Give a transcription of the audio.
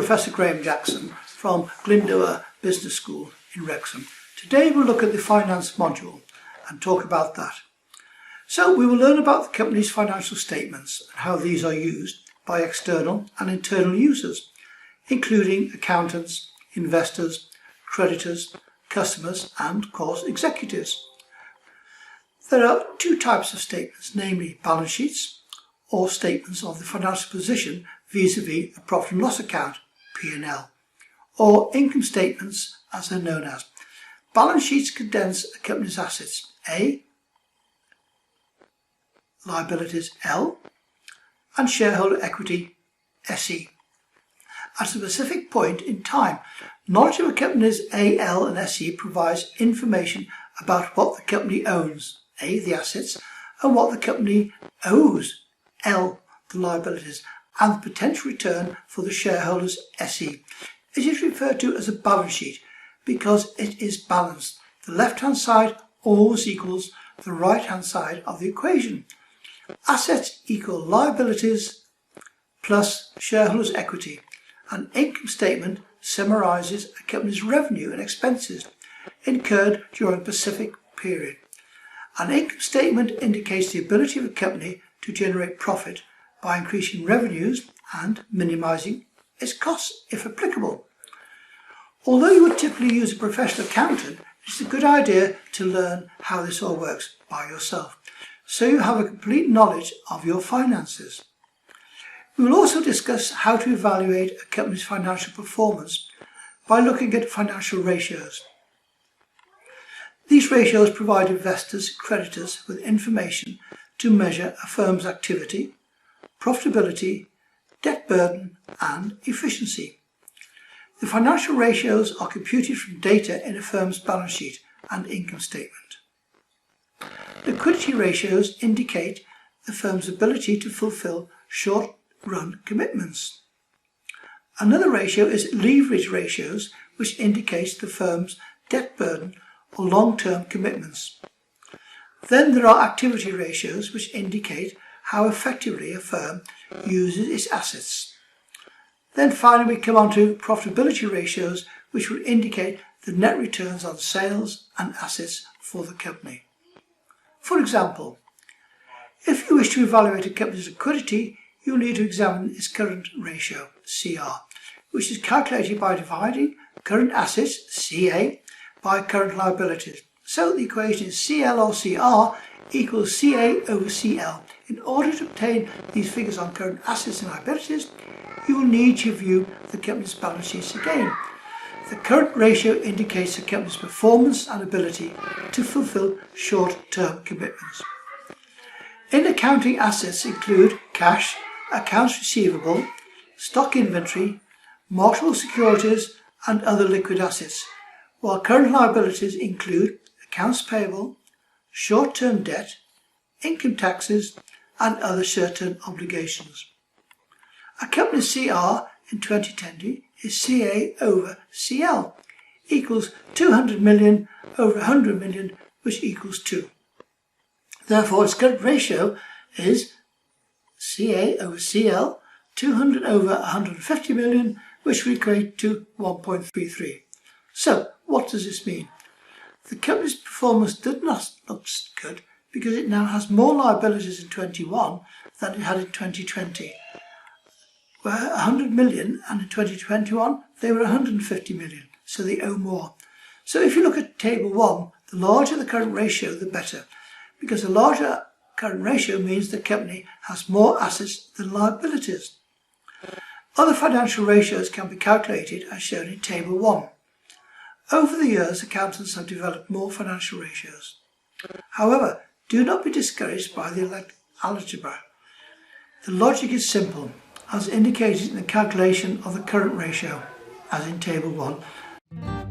Professor Graham Jackson from Glyndŵr Business School in Wrexham. Today we'll look at the finance module and talk about that. So we will learn about the company's financial statements and how these are used by external and internal users, including accountants, investors, creditors, customers and, of course, executives. There are two types of statements, namely balance sheets or statements of the financial position vis-à-vis a profit and loss account, P&L, or income statements as they're known as. Balance sheets condense a company's assets, A, liabilities, L, and shareholder equity, SE. At a specific point in time, knowledge of a company's A, L and SE provides information about what the company owns, A, the assets, and what the company owes, L, the liabilities, and the potential return for the shareholders, SE. It is referred to as a balance sheet because it is balanced. The left-hand side always equals the right-hand side of the equation. Assets equal liabilities plus shareholders' equity. An income statement summarizes a company's revenue and expenses incurred during a specific period. An income statement indicates the ability of a company to generate profit by increasing revenues and minimizing its costs if applicable. Although you would typically use a professional accountant, it's a good idea to learn how this all works by yourself, so you have a complete knowledge of your finances. We will also discuss how to evaluate a company's financial performance by looking at financial ratios. These ratios provide investors, creditors with information to measure a firm's activity, profitability, debt burden and efficiency. The financial ratios are computed from data in a firm's balance sheet and income statement. Liquidity ratios indicate the firm's ability to fulfill short-run commitments. Another ratio is leverage ratios, which indicates the firm's debt burden or long-term commitments. Then there are activity ratios, which indicate how effectively a firm uses its assets. Then finally we come on to profitability ratios, which will indicate the net returns on sales and assets for the company. For example, if you wish to evaluate a company's liquidity, you'll need to examine its current ratio, CR, which is calculated by dividing current assets, CA, by current liabilities. So the equation is CL or CR equals CA over CL. In order to obtain these figures on current assets and liabilities, you will need to view the company's balance sheets again. The current ratio indicates the company's performance and ability to fulfill short-term commitments. In accounting, assets include cash, accounts receivable, stock inventory, marketable securities and other liquid assets, while current liabilities include accounts payable, short-term debt, income taxes and other short-term obligations. A company's CR in 2020 is CA over CL equals 200 million over 100 million, which equals 2. Therefore, its current ratio is CA over CL, 200 over 150 million, which will equate to 1.33. So, what does this mean? The company's performance did not look good because it now has more liabilities in 2021 than it had in 2020. Were 100 million and in 2021 they were 150 million, so they owe more. So if you look at table 1, the larger the current ratio the better, because the larger current ratio means the company has more assets than liabilities. Other financial ratios can be calculated as shown in table 1. Over the years, accountants have developed more financial ratios. However, do not be discouraged by the algebra. The logic is simple, as indicated in the calculation of the current ratio, as in table 1.